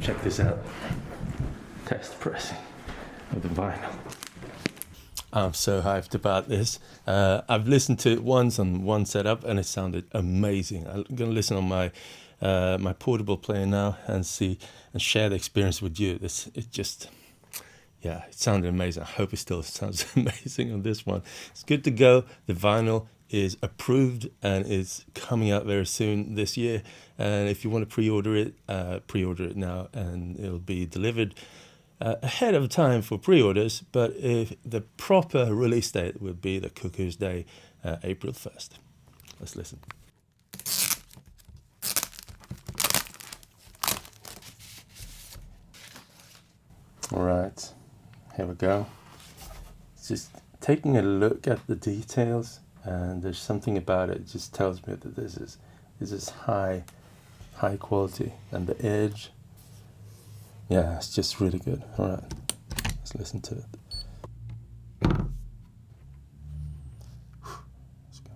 Check this out. Test pressing of the vinyl. I'm so hyped about this. I've listened to it once on one setup and it sounded amazing. I'm gonna listen on my my portable player now and see and share the experience with you. It sounded amazing. I hope it still sounds amazing on this one. It's good to go. The vinyl is approved and is coming out very soon this year. And if you want to pre-order it now, and it'll be delivered ahead of time for pre-orders. But if the proper release date will be the Cuckoo's Day, April 1st. Let's listen. All right, here we go. Just taking a look at the details, and there's something about it just tells me that this is high quality, and the edge, yeah, it's just really good. All right, let's listen to it. Let's go.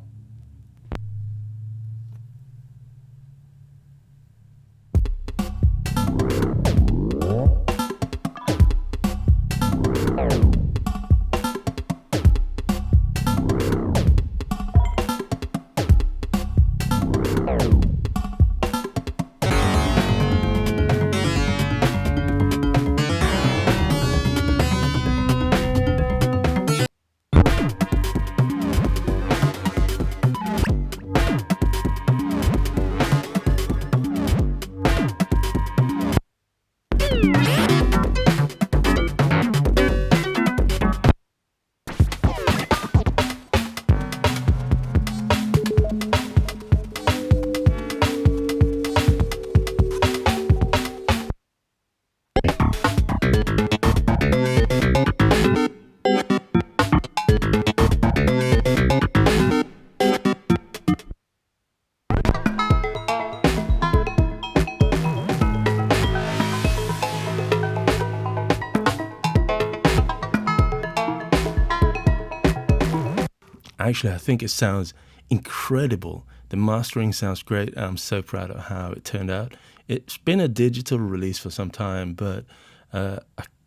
Actually, I think it sounds incredible. The mastering sounds great. I'm so proud of how it turned out. It's been a digital release for some time, but I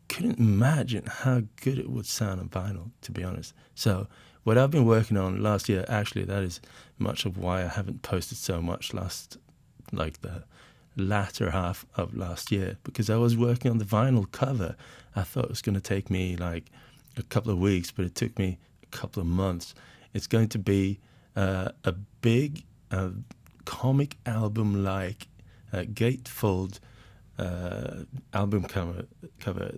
couldn't imagine how good it would sound on vinyl, to be honest. So what I've been working on last year, actually, that is much of why I haven't posted so much the latter half of last year, because I was working on the vinyl cover. I thought it was going to take me like a couple of weeks, but it took me a couple of months. It's going to be a big comic album-like gatefold album cover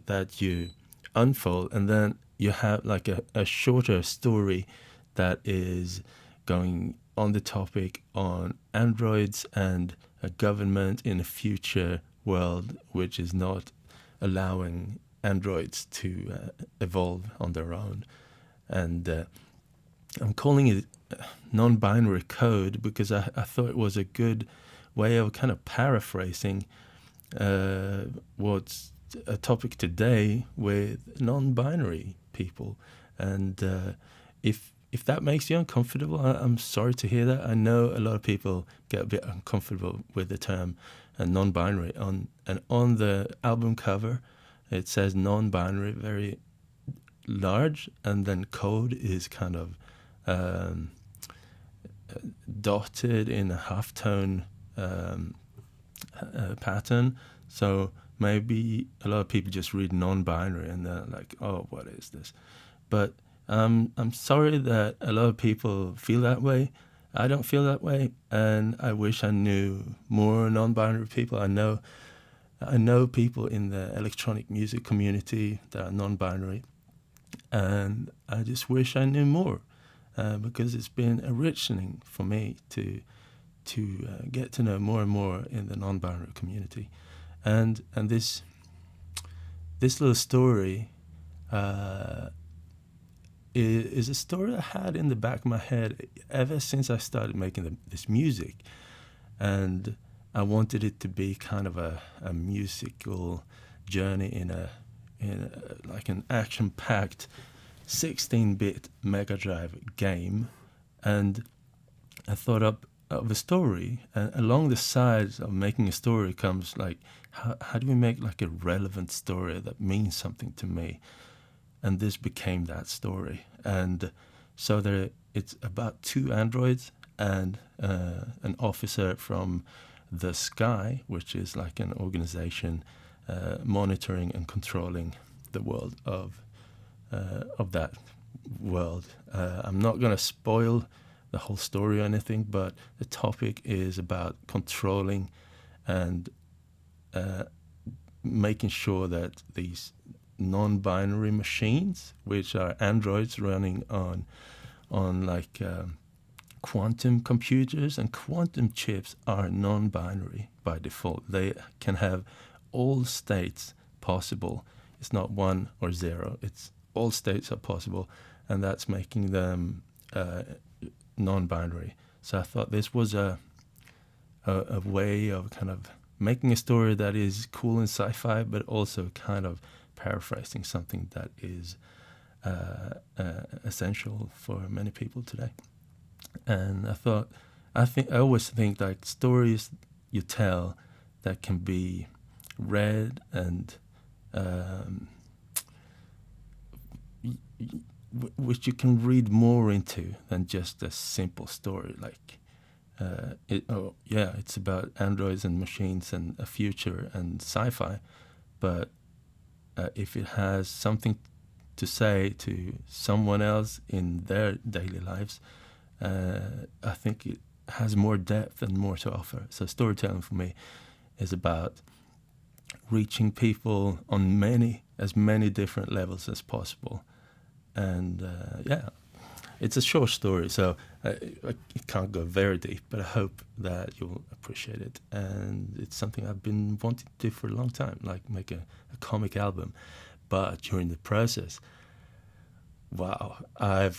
that you unfold, and then you have like a shorter story that is going on the topic on androids and a government in a future world which is not allowing androids to evolve on their own. And I'm calling it non-binary code because I thought it was a good way of kind of paraphrasing what's a topic today with non-binary people. And if that makes you uncomfortable, I'm sorry to hear that. I know a lot of people get a bit uncomfortable with the term non-binary. On the album cover, it says non-binary, very large, and then code is kind of dotted in a halftone pattern. So maybe a lot of people just read non-binary and they're like, oh, what is this? But I'm sorry that a lot of people feel that way. I don't feel that way, and I wish I knew more non-binary people. I know people in the electronic music community that are non-binary, and I just wish I knew more, because it's been enriching for me to get to know more and more in the non-binary community, and this little story is a story I had in the back of my head ever since I started making this music, and I wanted it to be kind of a musical journey in a like an action-packed 16-bit Mega Drive game. And I thought up of a story, and along the sides of making a story comes like, how do we make like a relevant story that means something to me? And this became that story. And so it's about two androids and an officer from the Sky, which is like an organization monitoring and controlling the world of that world. I'm not going to spoil the whole story or anything, but the topic is about controlling and making sure that these non-binary machines, which are androids running on like quantum computers, and quantum chips are non-binary by default. They can have all states possible. It's not 1 or 0. It's all states are possible, and that's making them non-binary. So I thought this was a way of kind of making a story that is cool in sci-fi, but also kind of paraphrasing something that is essential for many people today. And I always think like stories you tell that can be read and which you can read more into than just a simple story. Like, it's about androids and machines and a future and sci-fi, but if it has something to say to someone else in their daily lives, I think it has more depth and more to offer. So storytelling for me is about reaching people on as many different levels as possible. And it's a short story, so it can't go very deep, but I hope that you'll appreciate it. And it's something I've been wanting to do for a long time, like make a comic album. But during the process, wow, I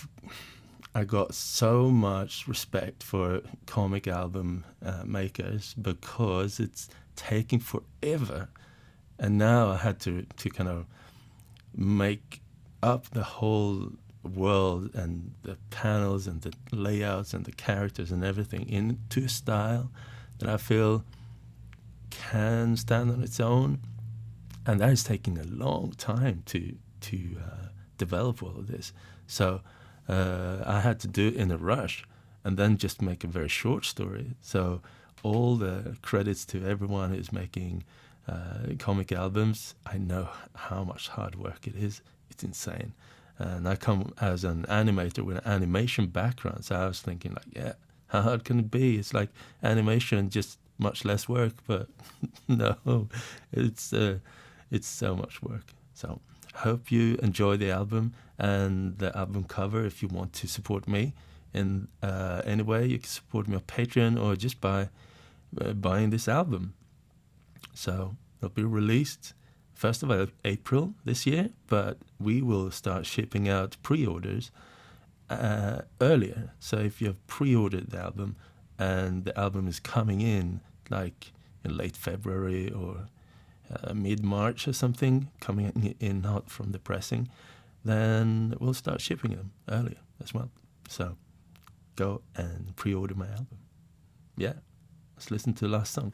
got so much respect for comic album makers, because it's taking forever. And now I had to kind of make up the whole world and the panels and the layouts and the characters and everything into a style that I feel can stand on its own. And that is taking a long time to develop all of this. So I had to do it in a rush and then just make a very short story. So all the credits to everyone who's making comic albums. I know how much hard work it is. It's insane. And I come as an animator with an animation background, so I was thinking like, yeah, how hard can it be? It's like animation, just much less work. But no, it's so much work. So I hope you enjoy the album and the album cover. If you want to support me in any way, you can support me on Patreon or just by buying this album. So it'll be released 1st of April this year, but we will start shipping out pre-orders earlier. So if you have pre-ordered the album and the album is coming in like in late February or mid-March or something, coming in hot from the pressing, then we'll start shipping them earlier as well. So go and pre-order my album. Yeah, let's listen to the last song.